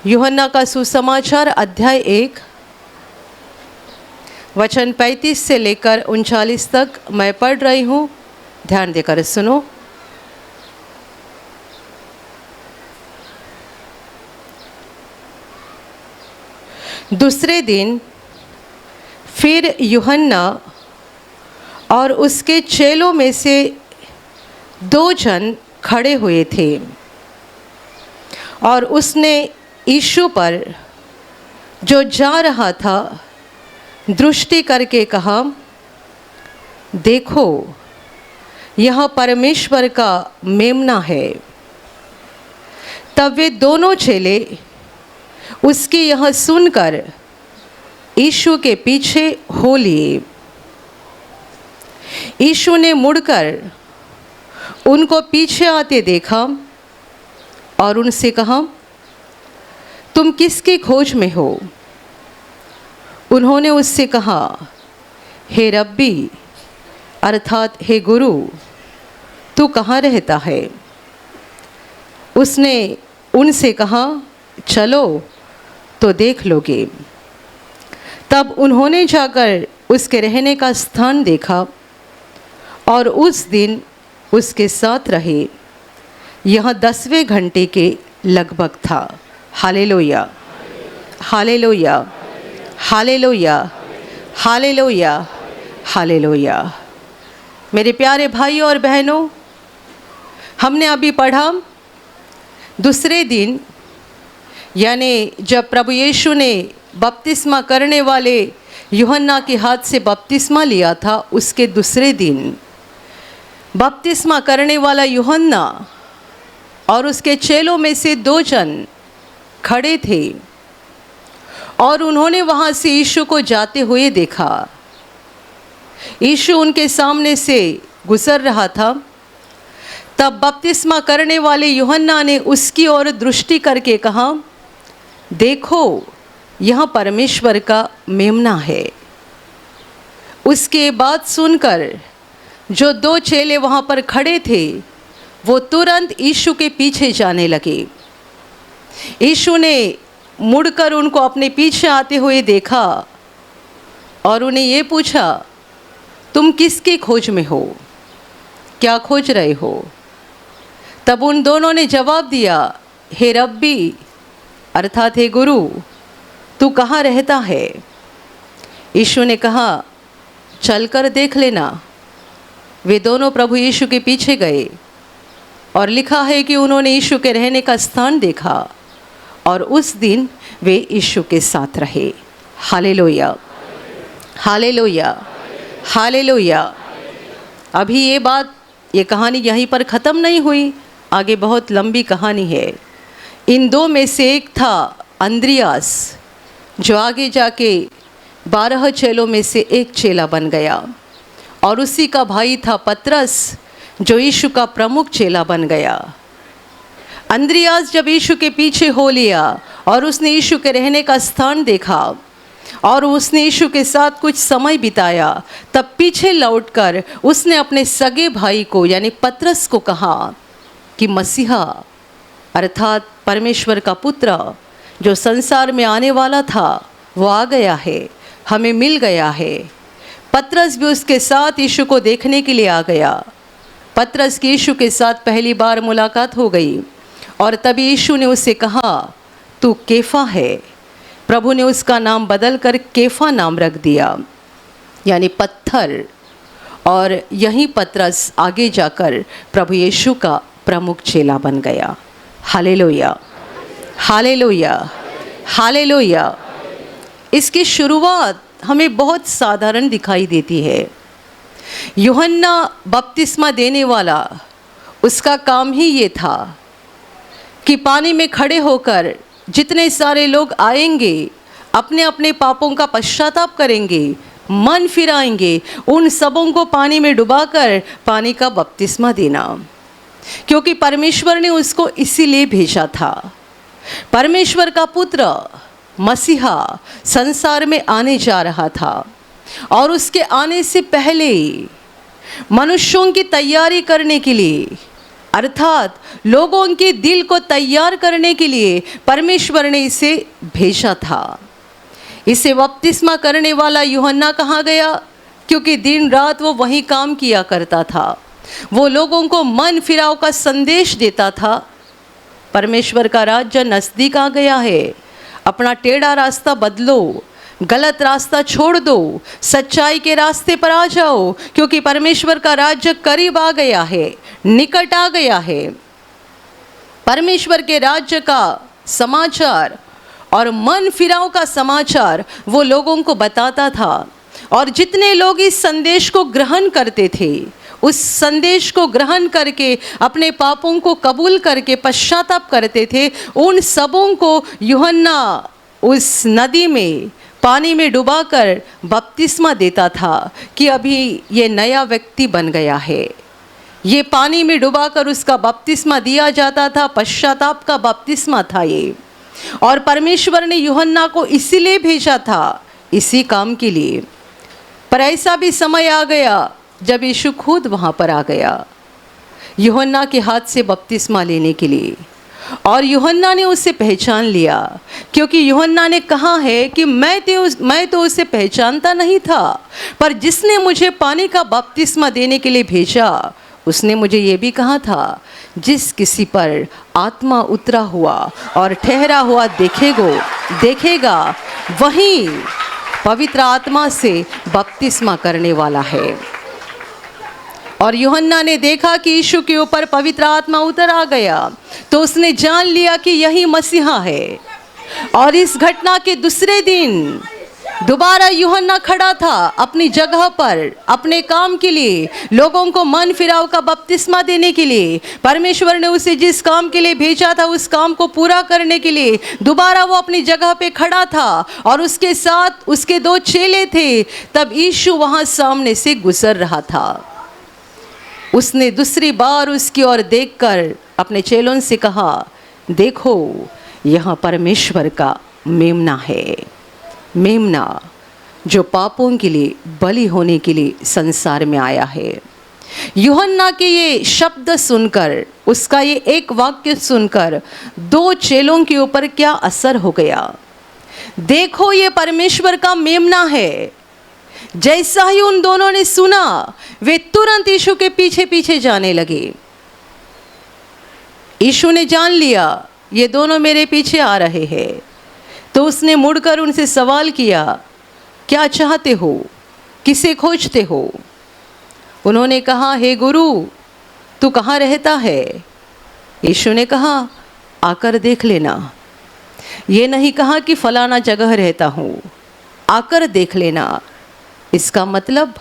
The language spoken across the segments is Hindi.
यूहन्ना का सुसमाचार अध्याय 1 वचन 35 से लेकर 39 तक मैं पढ़ रही हूँ। ध्यान देकर सुनो। दूसरे दिन फिर यूहन्ना और उसके चेलों में से 2 जन खड़े हुए थे और उसने यीशु पर जो जा रहा था दृष्टि करके कहा, देखो यह परमेश्वर का मेमना है। तब वे दोनों चेले उसकी यह सुनकर यीशु के पीछे हो लिए। यीशु ने मुड़कर उनको पीछे आते देखा और उनसे कहा, तुम किसकी खोज में हो? उन्होंने उससे कहा, हे रब्बी अर्थात हे गुरु, तू कहाँ रहता है? उसने उनसे कहा, चलो तो देख लोगे। तब उन्होंने जाकर उसके रहने का स्थान देखा और उस दिन उसके साथ रहे। यह 10वें घंटे के लगभग था। Hallelujah, hallelujah, hallelujah, hallelujah, hallelujah. मेरे प्यारे भाइयों और बहनों, हमने अभी पढ़ा दूसरे दिन, यानी जब प्रभु यीशु ने बपतिस्मा करने वाले यूहन्ना के हाथ से बपतिस्मा लिया था, उसके दूसरे दिन बपतिस्मा करने वाला यूहन्ना और उसके चेलों में से 2 जन खड़े थे और उन्होंने वहाँ से यीशु को जाते हुए देखा। यीशु उनके सामने से गुजर रहा था। तब बपतिस्मा करने वाले यूहन्ना ने उसकी ओर दृष्टि करके कहा, देखो यह परमेश्वर का मेमना है। उसके बात सुनकर जो 2 चेले वहाँ पर खड़े थे वो तुरंत यीशु के पीछे जाने लगे। यीशु ने मुड़कर उनको अपने पीछे आते हुए देखा और उन्हें ये पूछा, तुम किसकी खोज में हो? क्या खोज रहे हो? तब उन दोनों ने जवाब दिया, हे रब्बी अर्थात हे गुरु, तू कहाँ रहता है? यीशु ने कहा, चलकर देख लेना। वे दोनों प्रभु यीशु के पीछे गए और लिखा है कि उन्होंने यीशु के रहने का स्थान देखा और उस दिन वे यीशु के साथ रहे। Hallelujah, hallelujah, hallelujah. अभी ये कहानी यहीं पर ख़त्म नहीं हुई, आगे बहुत लंबी कहानी है। इन 2 में से एक था अंद्रियास, जो आगे जाके 12 चेलों में से एक चेला बन गया, और उसी का भाई था पतरस, जो यीशु का प्रमुख चेला बन गया। अंद्रियास जब यीशु के पीछे हो लिया और उसने यीशु के रहने का स्थान देखा और उसने यीशु के साथ कुछ समय बिताया, तब पीछे लौटकर उसने अपने सगे भाई को यानी पतरस को कहा कि मसीहा अर्थात परमेश्वर का पुत्र जो संसार में आने वाला था वो आ गया है, हमें मिल गया है। पतरस भी उसके साथ यीशु को देखने के लिए आ गया। पतरस की यीशु के साथ पहली बार मुलाकात हो गई और तभी यीशु ने उससे कहा, तू केफा है। प्रभु ने उसका नाम बदल कर केफा नाम रख दिया, यानी पत्थर। और यहीं पतरस आगे जाकर प्रभु यीशु का प्रमुख चेला बन गया। Hallelujah, hallelujah, hallelujah. इसकी शुरुआत हमें बहुत साधारण दिखाई देती है। यूहन्ना बपतिस्मा देने वाला, उसका काम ही ये था कि पानी में खड़े होकर जितने सारे लोग आएंगे, अपने अपने पापों का पश्चाताप करेंगे, मन फिराएंगे, उन सबों को पानी में डुबाकर पानी का बपतिस्मा देना, क्योंकि परमेश्वर ने उसको इसीलिए भेजा था। परमेश्वर का पुत्र मसीहा संसार में आने जा रहा था और उसके आने से पहले मनुष्यों की तैयारी करने के लिए अर्थात लोगों के दिल को तैयार करने के लिए परमेश्वर ने इसे भेजा था। इसे बपतिस्मा करने वाला यूहन्ना कहा गया क्योंकि दिन रात वो वही काम किया करता था। वो लोगों को मन फिराव का संदेश देता था। परमेश्वर का राज्य नज़दीक आ गया है, अपना टेढ़ा रास्ता बदलो, गलत रास्ता छोड़ दो, सच्चाई के रास्ते पर आ जाओ, क्योंकि परमेश्वर का राज्य करीब आ गया है, निकट आ गया है। परमेश्वर के राज्य का समाचार और मन फिराव का समाचार वो लोगों को बताता था। और जितने लोग इस संदेश को ग्रहण करते थे, उस संदेश को ग्रहण करके अपने पापों को कबूल करके पश्चाताप करते थे, उन सबों को यूहन्ना उस नदी में पानी में डुबाकर बपतिस्मा देता था कि अभी ये नया व्यक्ति बन गया है। ये पानी में डुबाकर उसका बपतिस्मा दिया जाता था, पश्चाताप का बपतिस्मा था ये। और परमेश्वर ने यूहन्ना को इसीलिए भेजा था, इसी काम के लिए। पर ऐसा भी समय आ गया जब यीशु खुद वहाँ पर आ गया यूहन्ना के हाथ से बपतिस्मा लेने के लिए, और यूहन्ना ने उसे पहचान लिया, क्योंकि यूहन्ना ने कहा है कि मैं तो उसे पहचानता नहीं था, पर जिसने मुझे पानी का बपतिस्मा देने के लिए भेजा उसने मुझे ये भी कहा था, जिस किसी पर आत्मा उतरा हुआ और ठहरा हुआ देखेगा वही पवित्र आत्मा से बपतिस्मा करने वाला है। और यूहन्ना ने देखा कि यीशु के ऊपर पवित्र आत्मा उतर आ गया, तो उसने जान लिया कि यही मसीहा है। और इस घटना के दूसरे दिन दोबारा यूहन्ना खड़ा था अपनी जगह पर, अपने काम के लिए, लोगों को मन फिराव का बपतिस्मा देने के लिए। परमेश्वर ने उसे जिस काम के लिए भेजा था उस काम को पूरा करने के लिए दोबारा वो अपनी जगह पे खड़ा था, और उसके साथ उसके 2 चेले थे। तब यीशु वहाँ सामने से गुजर रहा था। उसने दूसरी बार उसकी ओर देखकर अपने चेलों से कहा, देखो यहाँ परमेश्वर का मेमना है, मेमना जो पापों के लिए बलि होने के लिए संसार में आया है। यूहन्ना के ये शब्द सुनकर, उसका ये एक वाक्य सुनकर 2 चेलों के ऊपर क्या असर हो गया। देखो ये परमेश्वर का मेमना है। जैसा ही उन दोनों ने सुना, वे तुरंत यीशु के पीछे पीछे जाने लगे। यीशु ने जान लिया ये दोनों मेरे पीछे आ रहे हैं, तो उसने मुड़कर उनसे सवाल किया, क्या चाहते हो, किसे खोजते हो? उन्होंने कहा, हे गुरु, तू कहाँ रहता है? यीशु ने कहा, आकर देख लेना। ये नहीं कहा कि फलाना जगह रहता हूँ, आकर देख लेना। इसका मतलब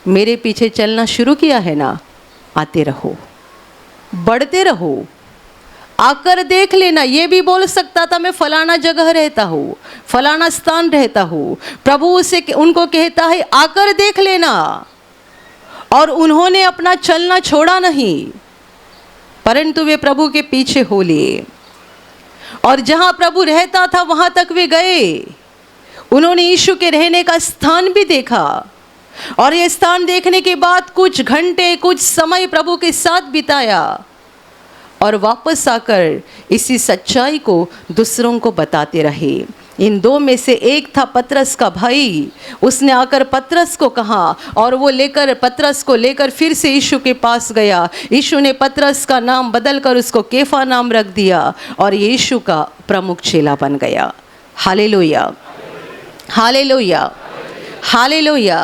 मेरे पीछे चलना शुरू किया है ना, आते रहो, बढ़ते रहो, आकर देख लेना। ये भी बोल सकता था मैं फलाना जगह रहता हूँ, फलाना स्थान रहता हूँ। प्रभु उसे उनको कहता है आकर देख लेना, और उन्होंने अपना चलना छोड़ा नहीं, परंतु वे प्रभु के पीछे हो लिए, और जहाँ प्रभु रहता था वहाँ तक वे गए। उन्होंने यीशु के रहने का स्थान भी देखा, और ये स्थान देखने के बाद कुछ घंटे, कुछ समय प्रभु के साथ बिताया, और वापस आकर इसी सच्चाई को दूसरों को बताते रहे। इन 2 में से एक था पतरस का भाई। उसने आकर पतरस को कहा, और वो पतरस को लेकर फिर से यीशु के पास गया। यीशु ने पतरस का नाम बदलकर उसको केफा नाम रख दिया, और यीशु का प्रमुख चेला बन गया। Hallelujah, hallelujah, hallelujah.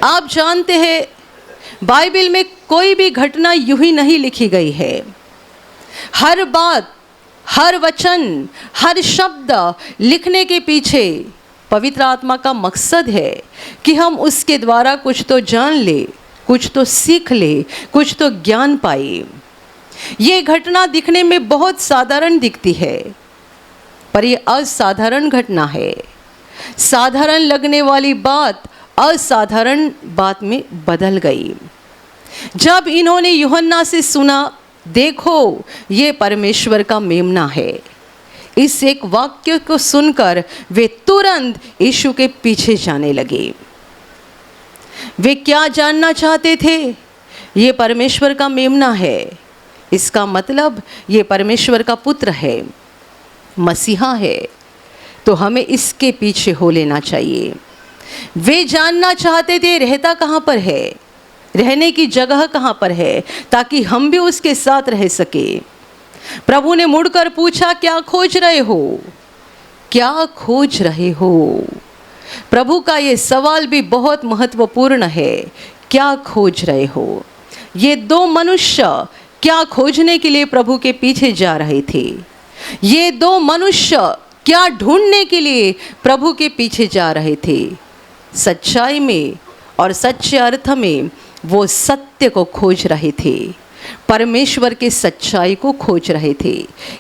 आप जानते हैं बाइबल में कोई भी घटना यूं ही नहीं लिखी गई है। हर बात, हर वचन, हर शब्द लिखने के पीछे पवित्र आत्मा का मकसद है कि हम उसके द्वारा कुछ तो जान ले, कुछ तो सीख ले, कुछ तो ज्ञान पाए। ये घटना दिखने में बहुत साधारण दिखती है, पर ये असाधारण घटना है। साधारण लगने वाली बात असाधारण बात में बदल गई। जब इन्होंने यूहन्ना से सुना, देखो ये परमेश्वर का मेमना है, इस एक वाक्य को सुनकर वे तुरंत यीशु के पीछे जाने लगे। वे क्या जानना चाहते थे? ये परमेश्वर का मेमना है, इसका मतलब ये परमेश्वर का पुत्र है, मसीहा है, तो हमें इसके पीछे हो लेना चाहिए। वे जानना चाहते थे रहता कहाँ पर है, रहने की जगह कहाँ पर है, ताकि हम भी उसके साथ रह सके। प्रभु ने मुड़कर पूछा, क्या खोज रहे हो, क्या खोज रहे हो? प्रभु का ये सवाल भी बहुत महत्वपूर्ण है, क्या खोज रहे हो? ये दो मनुष्य क्या खोजने के लिए प्रभु के पीछे जा रहे थे? ये दो मनुष्य क्या ढूंढने के लिए प्रभु के पीछे जा रहे थे? सच्चाई में और सच्चे अर्थ में वो सत्य को खोज रहे थे, परमेश्वर के सच्चाई को खोज रहे थे।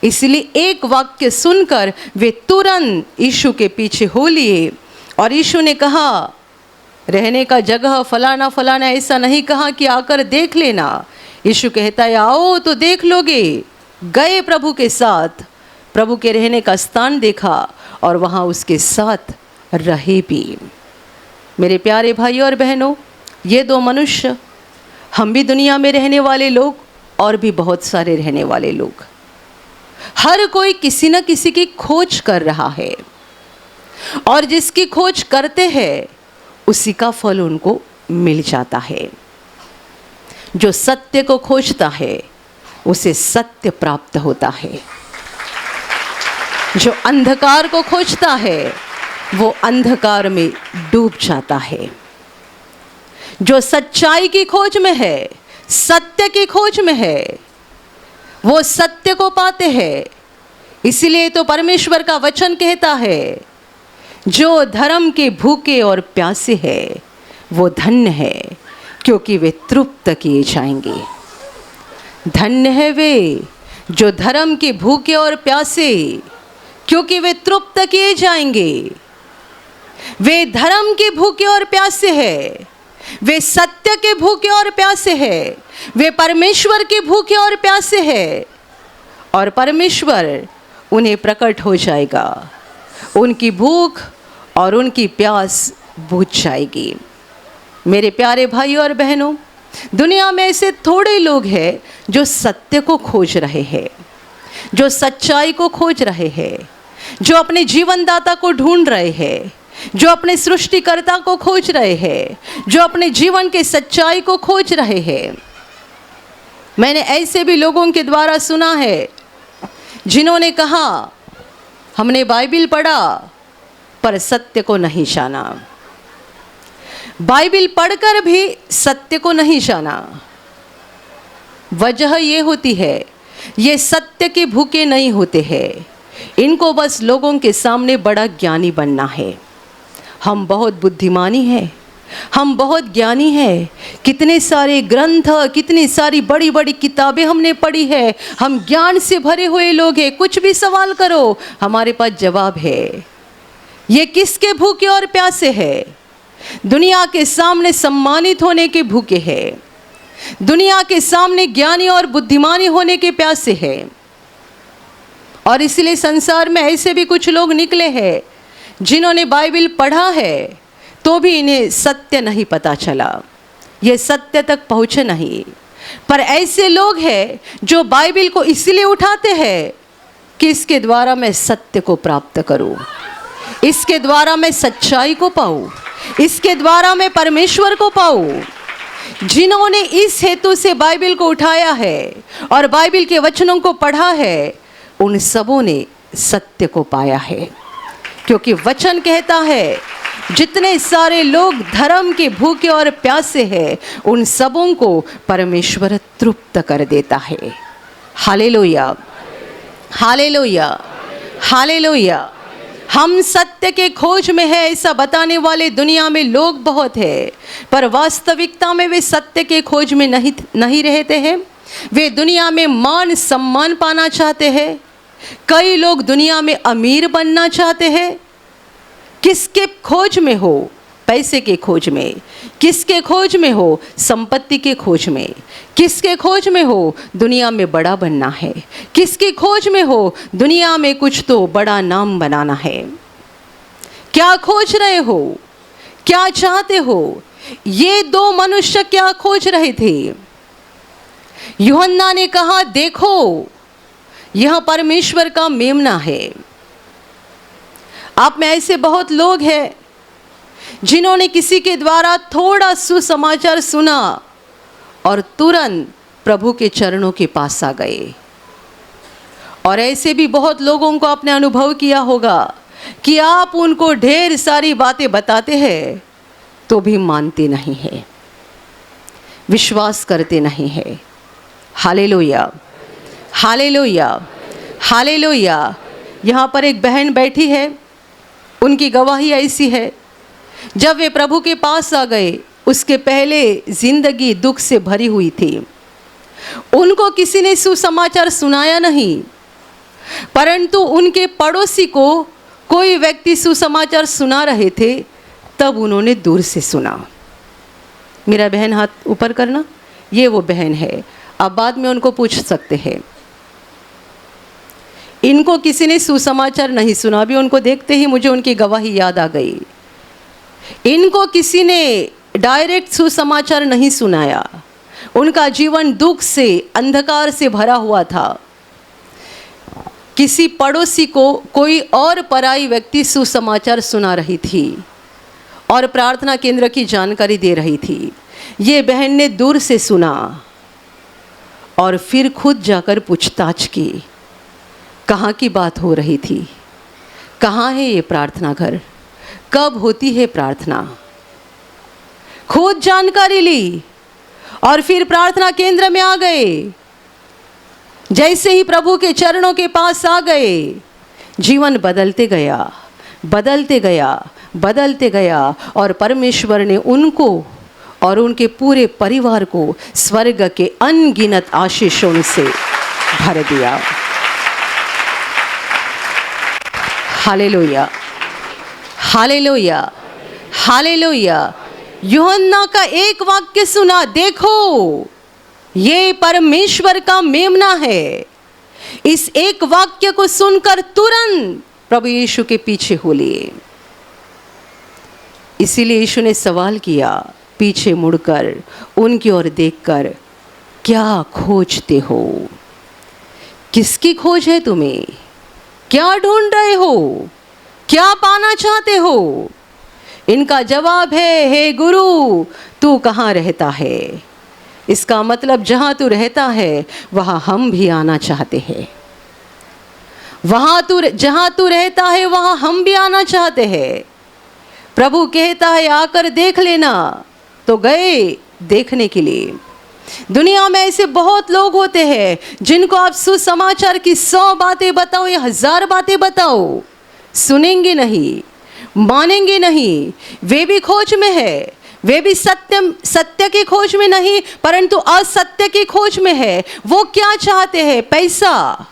इसलिए एक वाक्य सुनकर वे तुरंत यीशु के पीछे हो लिए। और यीशु ने कहा, रहने का जगह फलाना फलाना, ऐसा नहीं कहा कि आकर देख लेना। यीशु कहता है, आओ तो देख लोगे। गए प्रभु के साथ, प्रभु के रहने का स्थान देखा और वहाँ उसके साथ रहे भी। मेरे प्यारे भाइयों और बहनों, ये दो मनुष्य, हम भी दुनिया में रहने वाले लोग और भी बहुत सारे रहने वाले लोग, हर कोई किसी न किसी की खोज कर रहा है, और जिसकी खोज करते हैं उसी का फल उनको मिल जाता है। जो सत्य को खोजता है उसे सत्य प्राप्त होता है। जो अंधकार को खोजता है वो अंधकार में डूब जाता है। जो सच्चाई की खोज में है, सत्य की खोज में है, वो सत्य को पाते हैं। इसलिए तो परमेश्वर का वचन कहता है, जो धर्म के भूखे और प्यासे हैं वो धन्य है, क्योंकि वे तृप्त किए जाएंगे। धन्य है वे जो धर्म के भूखे और प्यासे, क्योंकि वे तृप्त किए जाएंगे। वे धर्म के भूखे और प्यासे हैं, वे सत्य के भूखे और प्यासे हैं, वे परमेश्वर के भूखे और प्यासे हैं, और परमेश्वर उन्हें प्रकट हो जाएगा। उनकी भूख और उनकी प्यास बुझ जाएगी। मेरे प्यारे भाई और बहनों, दुनिया में ऐसे थोड़े लोग हैं जो सत्य को खोज रहे हैं, जो सच्चाई को खोज रहे हैं, जो अपने जीवनदाता को ढूंढ रहे हैं, जो अपने सृष्टिकर्ता को खोज रहे हैं, जो अपने जीवन के सच्चाई को खोज रहे हैं। मैंने ऐसे भी लोगों के द्वारा सुना है जिन्होंने कहा, हमने बाइबिल पढ़ा पर सत्य को नहीं जाना। बाइबिल पढ़कर भी सत्य को नहीं जाना। वजह ये होती है, ये सत्य के भूखे नहीं होते हैं, इनको बस लोगों के सामने बड़ा ज्ञानी बनना है। हम बहुत बुद्धिमानी हैं, हम बहुत ज्ञानी हैं, कितने सारे ग्रंथ, कितनी सारी बड़ी बड़ी किताबें हमने पढ़ी है, हम ज्ञान से भरे हुए लोग हैं, कुछ भी सवाल करो हमारे पास जवाब है। ये किसके भूखे और प्यासे हैं? दुनिया के सामने सम्मानित होने के भूखे हैं, दुनिया के सामने ज्ञानी और बुद्धिमानी होने के प्यासे हैं। और इसलिए संसार में ऐसे भी कुछ लोग निकले हैं जिन्होंने बाइबिल पढ़ा है तो भी इन्हें सत्य नहीं पता चला, ये सत्य तक पहुँचे नहीं। पर ऐसे लोग हैं जो बाइबिल को इसलिए उठाते हैं कि इसके द्वारा मैं सत्य को प्राप्त करूं, इसके द्वारा मैं सच्चाई को पाऊं, इसके द्वारा मैं परमेश्वर को पाऊं। जिन्होंने इस हेतु से बाइबिल को उठाया है और बाइबिल के वचनों को पढ़ा है, उन सबों ने सत्य को पाया है। क्योंकि वचन कहता है, जितने सारे लोग धर्म के भूखे और प्यासे हैं, उन सबों को परमेश्वर तृप्त कर देता है। Hallelujah, hallelujah, hallelujah. हम सत्य के खोज में है ऐसा बताने वाले दुनिया में लोग बहुत हैं, पर वास्तविकता में वे सत्य के खोज में नहीं रहते हैं। वे दुनिया में मान सम्मान पाना चाहते हैं। कई लोग दुनिया में अमीर बनना चाहते हैं। किसके खोज में हो? पैसे के खोज में। किसके खोज में हो? संपत्ति के खोज में। किसके खोज में हो? दुनिया में बड़ा बनना है। किसकी खोज में हो? दुनिया में कुछ तो बड़ा नाम बनाना है। क्या खोज रहे हो? क्या चाहते हो? ये दो मनुष्य क्या खोज रहे थे? यूहन्ना ने कहा, देखो यह परमेश्वर का मेमना है। आप में ऐसे बहुत लोग हैं जिन्होंने किसी के द्वारा थोड़ा सुसमाचार सुना और तुरंत प्रभु के चरणों के पास आ गए। और ऐसे भी बहुत लोगों को आपने अनुभव किया होगा कि आप उनको ढेर सारी बातें बताते हैं तो भी मानते नहीं है, विश्वास करते नहीं है। Hallelujah, hallelujah, hallelujah. यहाँ पर एक बहन बैठी है, उनकी गवाही ऐसी है, जब वे प्रभु के पास आ गए उसके पहले जिंदगी दुख से भरी हुई थी। उनको किसी ने सुसमाचार सुनाया नहीं, परंतु उनके पड़ोसी को कोई व्यक्ति सुसमाचार सुना रहे थे, तब उन्होंने दूर से सुना। मेरा बहन हाथ ऊपर करना, ये वो बहन है। आप बाद में उनको पूछ सकते हैं। इनको किसी ने सुसमाचार नहीं सुना, अभी उनको देखते ही मुझे उनकी गवाही याद आ गई। इनको किसी ने डायरेक्ट सुसमाचार नहीं सुनाया, उनका जीवन दुख से, अंधकार से भरा हुआ था। किसी पड़ोसी को कोई और पराई व्यक्ति सुसमाचार सुना रही थी और प्रार्थना केंद्र की जानकारी दे रही थी। ये बहन ने दूर से सुना और फिर खुद जाकर पूछताछ की, कहाँ की बात हो रही थी, कहाँ है ये प्रार्थना घर, कब होती है प्रार्थना। खुद जानकारी ली और फिर प्रार्थना केंद्र में आ गए। जैसे ही प्रभु के चरणों के पास आ गए, जीवन बदलते गया, बदलते गया, बदलते गया और परमेश्वर ने उनको और उनके पूरे परिवार को स्वर्ग के अनगिनत आशीषों से भर दिया। Hallelujah, hallelujah, hallelujah. यूहन्ना का एक वाक्य सुना, देखो ये परमेश्वर का मेमना है। इस एक वाक्य को सुनकर तुरंत प्रभु यीशु के पीछे हो लिए। इसीलिए यीशु ने सवाल किया, पीछे मुड़कर उनकी ओर देखकर, क्या खोजते हो? किसकी खोज है तुम्हें? क्या ढूंढ रहे हो? क्या पाना चाहते हो? इनका जवाब है, हे गुरु तू कहाँ रहता है? इसका मतलब जहाँ तू रहता है वहाँ हम भी आना चाहते हैं। जहाँ तू रहता है वहाँ हम भी आना चाहते हैं। प्रभु कहता है आकर देख लेना, तो गए देखने के लिए। दुनिया में ऐसे बहुत लोग होते हैं जिनको आप सुसमाचार की 100 बातें बताओ या 1000 बातें बताओ, सुनेंगे नहीं, मानेंगे नहीं। वे भी खोज में है, वे भी सत्य की खोज में नहीं परंतु असत्य की खोज में है। वो क्या चाहते हैं? पैसा,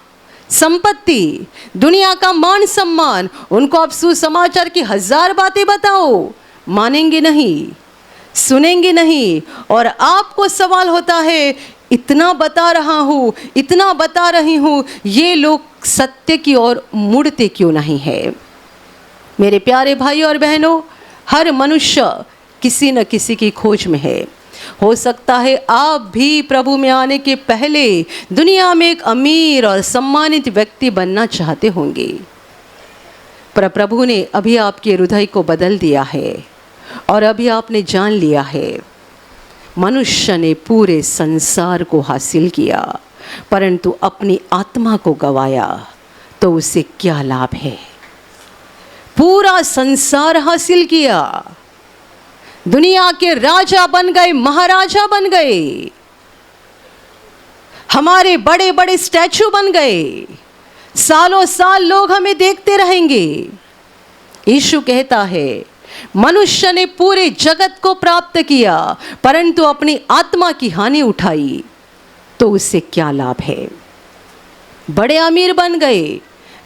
संपत्ति, दुनिया का मान सम्मान। उनको आप सुसमाचार की 1000 बातें बताओ, मानेंगे नहीं, सुनेंगे नहीं। और आपको सवाल होता है, इतना बता रहा हूँ, इतना बता रही हूँ, ये लोग सत्य की ओर मुड़ते क्यों नहीं है? मेरे प्यारे भाई और बहनों, हर मनुष्य किसी न किसी की खोज में है। हो सकता है आप भी प्रभु में आने के पहले दुनिया में एक अमीर और सम्मानित व्यक्ति बनना चाहते होंगे, पर प्रभु ने अभी आपके हृदय को बदल दिया है और अभी आपने जान लिया है, मनुष्य ने पूरे संसार को हासिल किया परंतु अपनी आत्मा को गवाया तो उसे क्या लाभ है? पूरा संसार हासिल किया, दुनिया के राजा बन गए, महाराजा बन गए, हमारे बड़े बड़े स्टैचू बन गए, सालों साल लोग हमें देखते रहेंगे। यीशु कहता है मनुष्य ने पूरे जगत को प्राप्त किया परंतु अपनी आत्मा की हानि उठाई तो उससे क्या लाभ है? बड़े अमीर बन गए,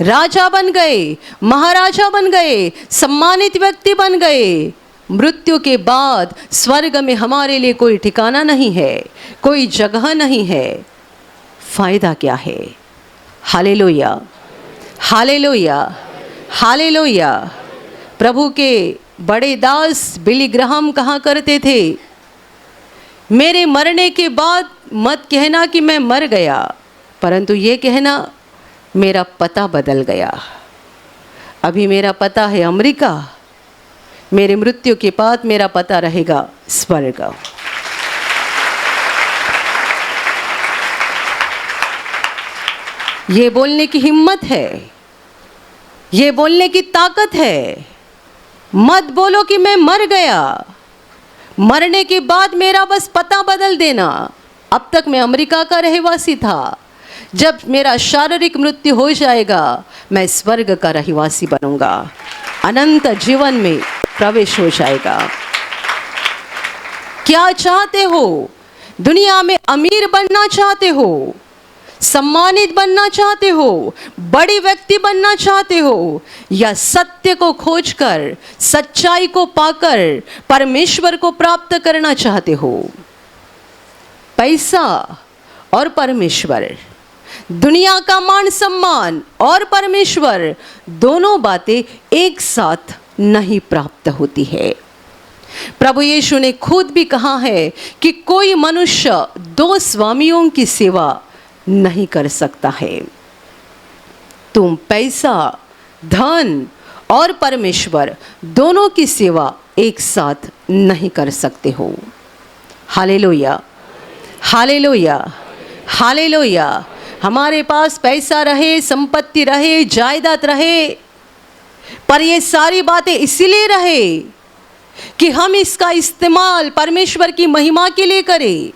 राजा बन गए, महाराजा बन गए, सम्मानित व्यक्ति बन गए, मृत्यु के बाद स्वर्ग में हमारे लिए कोई ठिकाना नहीं है, कोई जगह नहीं है। फायदा क्या है? Hallelujah, hallelujah, hallelujah. प्रभु के बड़े दास बिली ग्राहम कहा करते थे, मेरे मरने के बाद मत कहना कि मैं मर गया, परंतु ये कहना मेरा पता बदल गया। अभी मेरा पता है अमेरिका, मेरे मृत्यु के बाद मेरा पता रहेगा स्वर्ग। ये बोलने की हिम्मत है, ये बोलने की ताकत है। मत बोलो कि मैं मर गया, मरने के बाद मेरा बस पता बदल देना। अब तक मैं अमेरिका का रहवासी था, जब मेरा शारीरिक मृत्यु हो जाएगा मैं स्वर्ग का रहवासी बनूंगा, अनंत जीवन में प्रवेश हो जाएगा। क्या चाहते हो? दुनिया में अमीर बनना चाहते हो, सम्मानित बनना चाहते हो, बड़ी व्यक्ति बनना चाहते हो, या सत्य को खोजकर सच्चाई को पाकर परमेश्वर को प्राप्त करना चाहते हो? पैसा और परमेश्वर, दुनिया का मान सम्मान और परमेश्वर, दोनों बातें एक साथ नहीं प्राप्त होती है। प्रभु यीशु ने खुद भी कहा है कि कोई मनुष्य दो स्वामियों की सेवा नहीं कर सकता है। तुम पैसा, धन और परमेश्वर दोनों की सेवा एक साथ नहीं कर सकते हो। Hallelujah, hallelujah, hallelujah. हमारे पास पैसा रहे, संपत्ति रहे, जायदाद रहे, पर ये सारी बातें इसीलिए रहे कि हम इसका इस्तेमाल परमेश्वर की महिमा के लिए करें,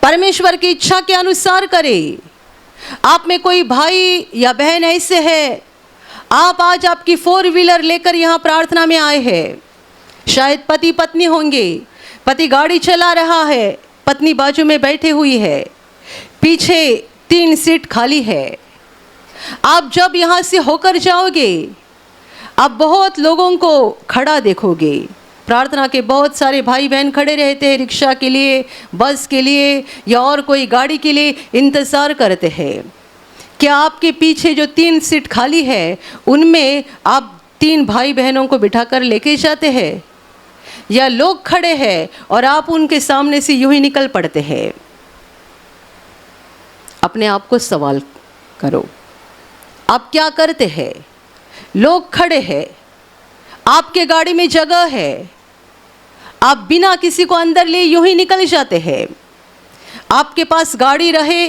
परमेश्वर की इच्छा के अनुसार करें। आप में कोई भाई या बहन ऐसे है, आप आज आपकी 4 व्हीलर लेकर यहाँ प्रार्थना में आए हैं। शायद पति पत्नी होंगे, पति गाड़ी चला रहा है, पत्नी बाजू में बैठी हुई है, पीछे 3 सीट खाली है। आप जब यहाँ से होकर जाओगे, आप बहुत लोगों को खड़ा देखोगे। प्रार्थना के बहुत सारे भाई बहन खड़े रहते हैं, रिक्शा के लिए, बस के लिए या और कोई गाड़ी के लिए इंतज़ार करते हैं। क्या आपके पीछे जो 3 सीट खाली है, उनमें आप 3 भाई बहनों को बिठाकर लेके जाते हैं, या लोग खड़े हैं और आप उनके सामने से यूं ही निकल पड़ते हैं? अपने आप को सवाल करो, आप क्या करते हैं? लोग खड़े हैं, आपके गाड़ी में जगह है, आप बिना किसी को अंदर लिए यूं ही निकल जाते हैं। आपके पास गाड़ी रहे,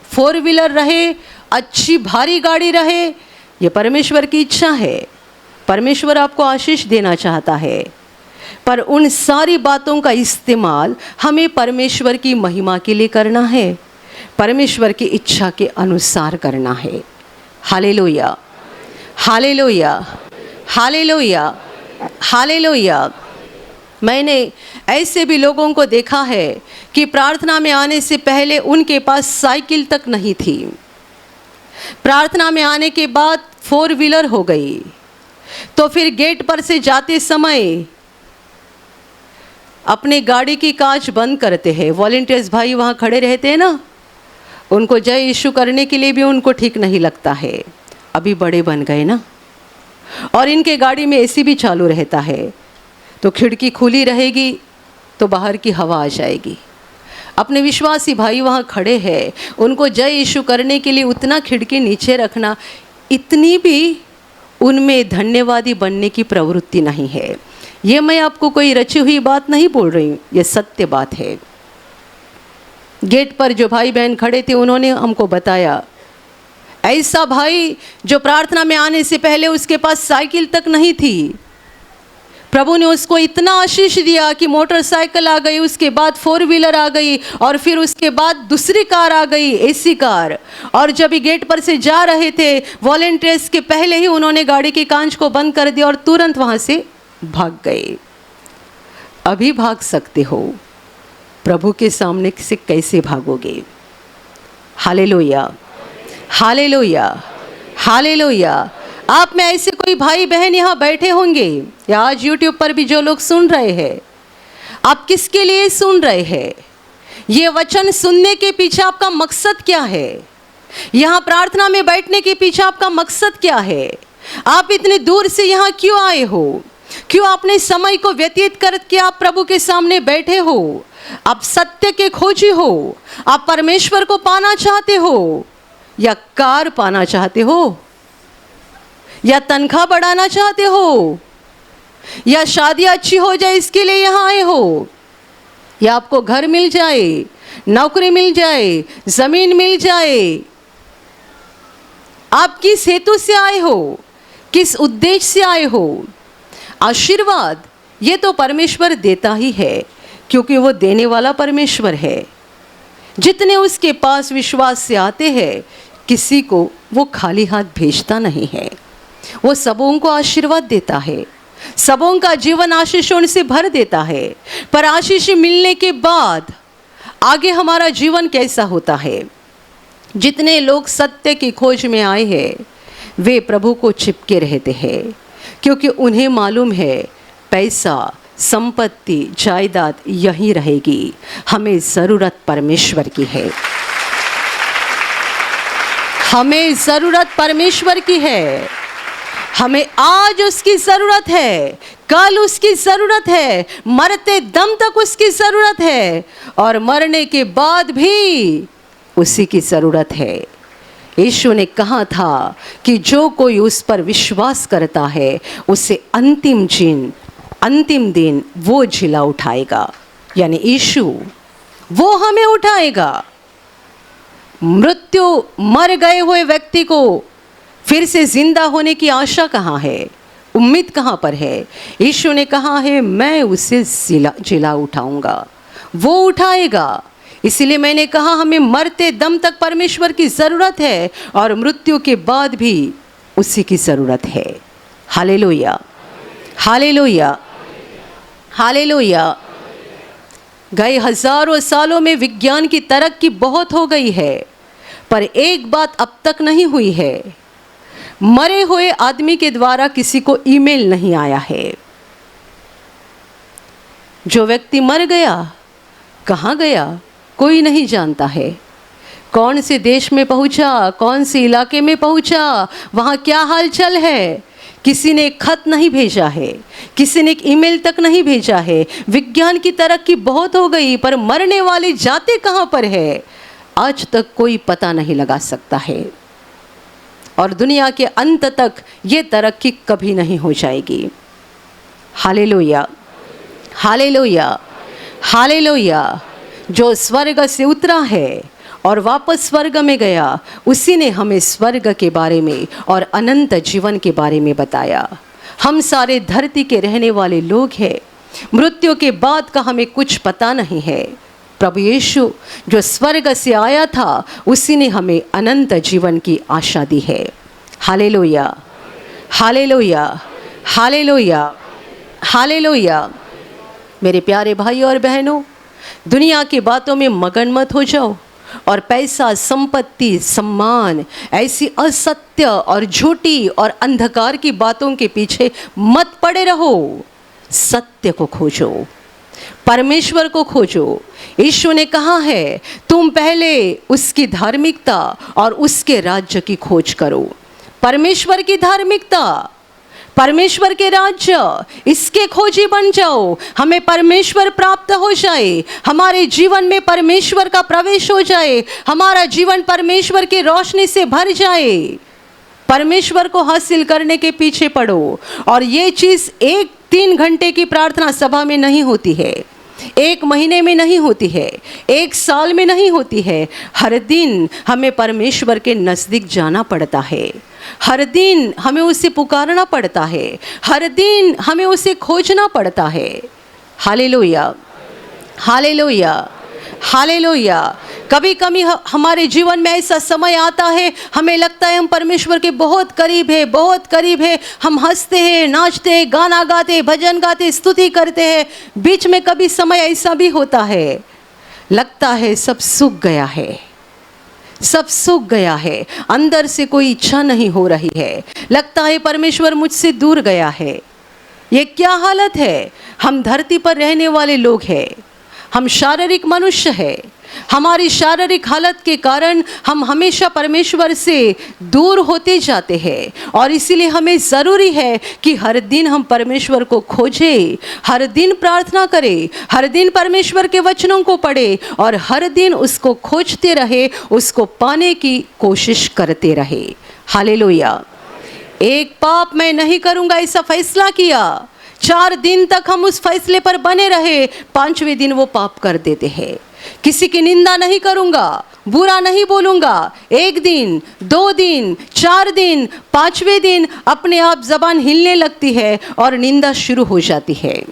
4 व्हीलर रहे, अच्छी भारी गाड़ी रहे, ये परमेश्वर की इच्छा है। परमेश्वर आपको आशीष देना चाहता है, पर उन सारी बातों का इस्तेमाल हमें परमेश्वर की महिमा के लिए करना है, परमेश्वर की इच्छा के अनुसार करना है। Hallelujah, hallelujah, hallelujah, hallelujah. मैंने ऐसे भी लोगों को देखा है कि प्रार्थना में आने से पहले उनके पास साइकिल तक नहीं थी, प्रार्थना में आने के बाद 4 व्हीलर हो गई, तो फिर गेट पर से जाते समय अपने गाड़ी की कांच बंद करते हैं। वॉलंटियर्स भाई वहाँ खड़े रहते हैं ना, उनको जय यीशु करने के लिए भी उनको ठीक नहीं लगता है। अभी बड़े बन गए ना, और इनके गाड़ी में एसी भी चालू रहता है, तो खिड़की खुली रहेगी तो बाहर की हवा आ जाएगी। अपने विश्वासी भाई वहाँ खड़े हैं, उनको जय यीशु करने के लिए उतना खिड़की नीचे रखना, इतनी भी उनमें धन्यवादी बनने की प्रवृत्ति नहीं है। ये मैं आपको कोई रची हुई बात नहीं बोल रही हूँ, ये सत्य बात है। गेट पर जो भाई बहन खड़े थे उन्होंने हमको बताया, ऐसा भाई जो प्रार्थना में आने से पहले उसके पास साइकिल तक नहीं थी, प्रभु ने उसको इतना आशीष दिया कि मोटरसाइकिल आ गई, उसके बाद 4 व्हीलर आ गई, और फिर उसके बाद दूसरी कार आ गई, एसी कार। और जब ही गेट पर से जा रहे थे, वॉलंटियर्स के पहले ही उन्होंने गाड़ी की कांच को बंद कर दिया और तुरंत वहाँ से भाग गए। अभी भाग सकते हो, प्रभु के सामने से कैसे भागोगे? Hallelujah, hallelujah, hallelujah. आप में ऐसे कोई भाई बहन यहाँ बैठे होंगे, या आज यूट्यूब पर भी जो लोग सुन रहे हैं, आप किसके लिए सुन रहे हैं? ये वचन सुनने के पीछे आपका मकसद क्या है? यहाँ प्रार्थना में बैठने के पीछे आपका मकसद क्या है? आप इतने दूर से यहाँ क्यों आए हो? क्यों अपने समय को व्यतीत करके आप प्रभु के सामने बैठे हो? आप सत्य के खोजी हो, आप परमेश्वर को पाना चाहते हो, या कार पाना चाहते हो, या तनख्वाह बढ़ाना चाहते हो, या शादी अच्छी हो जाए इसके लिए यहाँ आए हो, या आपको घर मिल जाए, नौकरी मिल जाए, जमीन मिल जाए, आप किस हेतु से आए हो, किस उद्देश्य से आए हो? आशीर्वाद ये तो परमेश्वर देता ही है, क्योंकि वो देने वाला परमेश्वर है। जितने उसके पास विश्वास से आते हैं, किसी को वो खाली हाथ भेजता नहीं है। वो सबों को आशीर्वाद देता है, सबों का जीवन आशीषों से भर देता है। पर आशीष मिलने के बाद आगे हमारा जीवन कैसा होता है? जितने लोग सत्य की खोज में आए हैं, वे प्रभु को चिपके रहते हैं, क्योंकि उन्हें मालूम है पैसा, संपत्ति, जायदाद यहीं रहेगी। हमें ज़रूरत परमेश्वर की है, हमें ज़रूरत परमेश्वर की है। हमें आज उसकी ज़रूरत है, कल उसकी ज़रूरत है, मरते दम तक उसकी ज़रूरत है, और मरने के बाद भी उसी की ज़रूरत है। यीशु ने कहा था कि जो कोई उस पर विश्वास करता है, उसे अंतिम दिन वो जिला उठाएगा। यानी यीशु वो हमें उठाएगा। मृत्यु, मर गए हुए व्यक्ति को फिर से जिंदा होने की आशा कहाँ है, उम्मीद कहाँ पर है? यीशु ने कहा है मैं उसे जिला उठाऊंगा, वो उठाएगा। इसलिए मैंने कहा हमें मरते दम तक परमेश्वर की ज़रूरत है, और मृत्यु के बाद भी उसी की ज़रूरत है। Hallelujah, hallelujah, hallelujah. गए हजारों सालों में विज्ञान की तरक्की बहुत हो गई है, पर एक बात अब तक नहीं हुई है, मरे हुए आदमी के द्वारा किसी को ईमेल नहीं आया है। जो व्यक्ति मर गया, कहाँ गया कोई नहीं जानता है। कौन से देश में पहुंचा, कौन से इलाके में पहुंचा, वहाँ क्या हालचाल है, किसी ने एक खत नहीं भेजा है, किसी ने एक ईमेल तक नहीं भेजा है। विज्ञान की तरक्की बहुत हो गई, पर मरने वाले जाते कहाँ पर है, आज तक कोई पता नहीं लगा सकता है। और दुनिया के अंत तक ये तरक्की कभी नहीं हो जाएगी। Hallelujah, hallelujah, hallelujah. जो स्वर्ग से उतरा है और वापस स्वर्ग में गया, उसी ने हमें स्वर्ग के बारे में और अनंत जीवन के बारे में बताया। हम सारे धरती के रहने वाले लोग हैं, मृत्यु के बाद का हमें कुछ पता नहीं है। प्रभु यीशु जो स्वर्ग से आया था, उसी ने हमें अनंत जीवन की आशा दी है। Hallelujah, hallelujah, hallelujah, hallelujah. मेरे प्यारे भाई और बहनों, दुनिया की बातों में मगन मत हो जाओ, और पैसा, संपत्ति, सम्मान, ऐसी असत्य और झूठी और अंधकार की बातों के पीछे मत पड़े रहो। सत्य को खोजो, परमेश्वर को खोजो। यीशु ने कहा है तुम पहले उसकी धार्मिकता और उसके राज्य की खोज करो। परमेश्वर की धार्मिकता, परमेश्वर के राज्य, इसके खोजी बन जाओ। हमें परमेश्वर प्राप्त हो जाए, हमारे जीवन में परमेश्वर का प्रवेश हो जाए, हमारा जीवन परमेश्वर की रोशनी से भर जाए। परमेश्वर को हासिल करने के पीछे पड़ो। और ये चीज़ 1-3 घंटे की प्रार्थना सभा में नहीं होती है, 1 महीने में नहीं होती है, 1 साल में नहीं होती है। हर दिन हमें परमेश्वर के नज़दीक जाना पड़ता है, हर दिन हमें उसे पुकारना पड़ता है, हर दिन हमें उसे खोजना पड़ता है। Hallelujah, hallelujah, hallelujah. कभी कभी हमारे जीवन में ऐसा समय आता है, हमें लगता है हम परमेश्वर के बहुत करीब है, बहुत करीब है। हम हंसते हैं, नाचते हैं, गाना गाते, भजन गाते, स्तुति करते हैं। बीच में कभी समय ऐसा भी होता है, लगता है सब सूख गया है, सब सूख गया है, अंदर से कोई इच्छा नहीं हो रही है, लगता है परमेश्वर मुझसे दूर गया है। ये क्या हालत है? हम धरती पर रहने वाले लोग हैं, हम शारीरिक मनुष्य हैं, हमारी शारीरिक हालत के कारण हम हमेशा परमेश्वर से दूर होते जाते हैं और इसीलिए हमें ज़रूरी है कि हर दिन हम परमेश्वर को खोजें, हर दिन प्रार्थना करें, हर दिन परमेश्वर के वचनों को पढ़ें और हर दिन उसको खोजते रहे, उसको पाने की कोशिश करते रहे। हालेलुया। एक पाप मैं नहीं करूँगा ऐसा फैसला किया, 4 दिन तक हम उस फैसले पर बने रहे, 5वें दिन वो पाप कर देते हैं। किसी की निंदा नहीं करूँगा, बुरा नहीं बोलूँगा, 1 दिन, 2 दिन, 4 दिन, 5वें दिन अपने आप ज़बान हिलने लगती है और निंदा शुरू हो जाती है।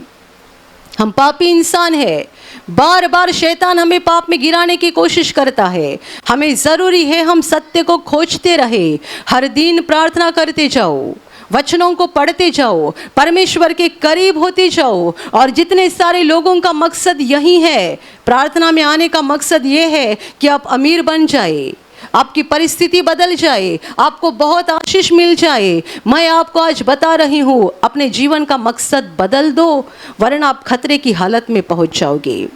हम पापी इंसान हैं, बार बार शैतान हमें पाप में गिराने की कोशिश करता है। हमें ज़रूरी है हम सत्य को खोजते रहे, हर दिन प्रार्थना करते जाओ, वचनों को पढ़ते जाओ, परमेश्वर के करीब होते जाओ। और जितने सारे लोगों का मकसद यही है, प्रार्थना में आने का मकसद ये है कि आप अमीर बन जाए, आपकी परिस्थिति बदल जाए, आपको बहुत आशीष मिल जाए। मैं आपको आज बता रही हूँ, अपने जीवन का मकसद बदल दो, वरना आप खतरे की हालत में पहुँच जाओगे।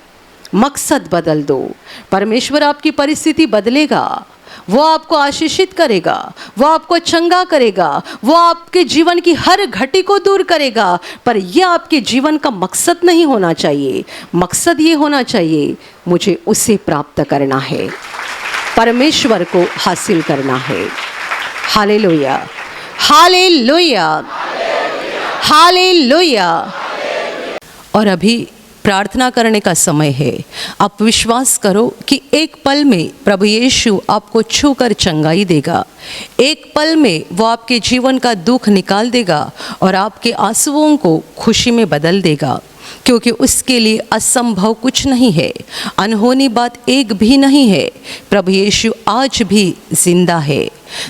मकसद बदल दो, परमेश्वर आपकी परिस्थिति बदलेगा, वो आपको आशीषित करेगा, वो आपको चंगा करेगा, वो आपके जीवन की हर घटी को दूर करेगा। पर यह आपके जीवन का मकसद नहीं होना चाहिए। मकसद ये होना चाहिए, मुझे उसे प्राप्त करना है, परमेश्वर को हासिल करना है। Hallelujah, hallelujah, hallelujah. और अभी प्रार्थना करने का समय है। आप विश्वास करो कि एक पल में प्रभु यीशु आपको छूकर चंगाई देगा, एक पल में वो आपके जीवन का दुख निकाल देगा और आपके आंसुओं को खुशी में बदल देगा, क्योंकि उसके लिए असंभव कुछ नहीं है, अनहोनी बात एक भी नहीं है। प्रभु यीशु आज भी जिंदा है।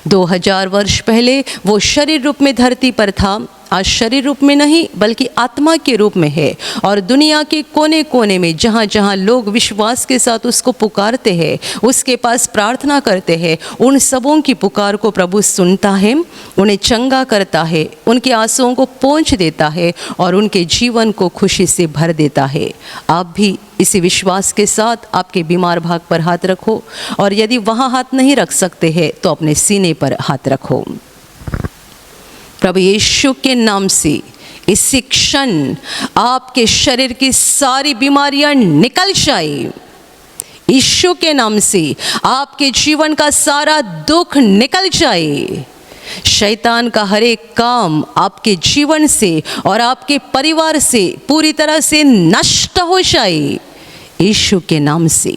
2000 वर्ष पहले वो शरीर रूप में धरती पर था, आज शरीर रूप में नहीं बल्कि आत्मा के रूप में है। और दुनिया के कोने कोने में जहाँ जहाँ लोग विश्वास के साथ उसको पुकारते हैं, उसके पास प्रार्थना करते हैं, उन सबों की पुकार को प्रभु सुनता है, उन्हें चंगा करता है, उनके आंसुओं को पोंछ देता है और उनके जीवन को खुशी से भर देता है। आप भी इसी विश्वास के साथ आपके बीमार भाग पर हाथ रखो, और यदि वहाँ हाथ नहीं रख सकते हैं तो अपने सीने पर हाथ रखो। प्रभु यीशु के नाम से इसी क्षण आपके शरीर की सारी बीमारियां निकल जाए। यीशु के नाम से आपके जीवन का सारा दुख निकल जाए। शैतान का हर एक काम आपके जीवन से और आपके परिवार से पूरी तरह से नष्ट हो जाए। यीशु के नाम से,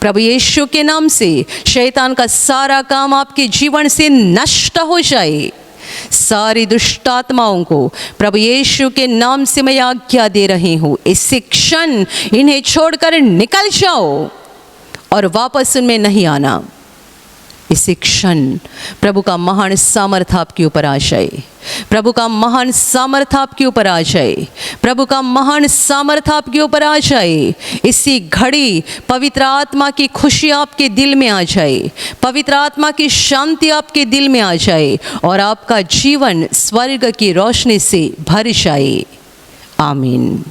प्रभु यीशु के नाम से शैतान का सारा काम आपके जीवन से नष्ट हो जाए। सारी दुष्ट आत्माओं को प्रभु यीशु के नाम से मैं आज्ञा दे रही हूँ, इसी क्षण इन्हें छोड़कर निकल जाओ और वापस उनमें नहीं आना। इसी क्षण प्रभु का महान सामर्थ आपके ऊपर आ जाए, प्रभु का महान सामर्थ आपके ऊपर आ जाए, प्रभु का महान सामर्थ आपके ऊपर आ जाए। इसी घड़ी पवित्र आत्मा की खुशी आपके दिल में आ जाए, पवित्र आत्मा की शांति आपके दिल में आ जाए और आपका जीवन स्वर्ग की रोशनी से भर जाए। आमीन।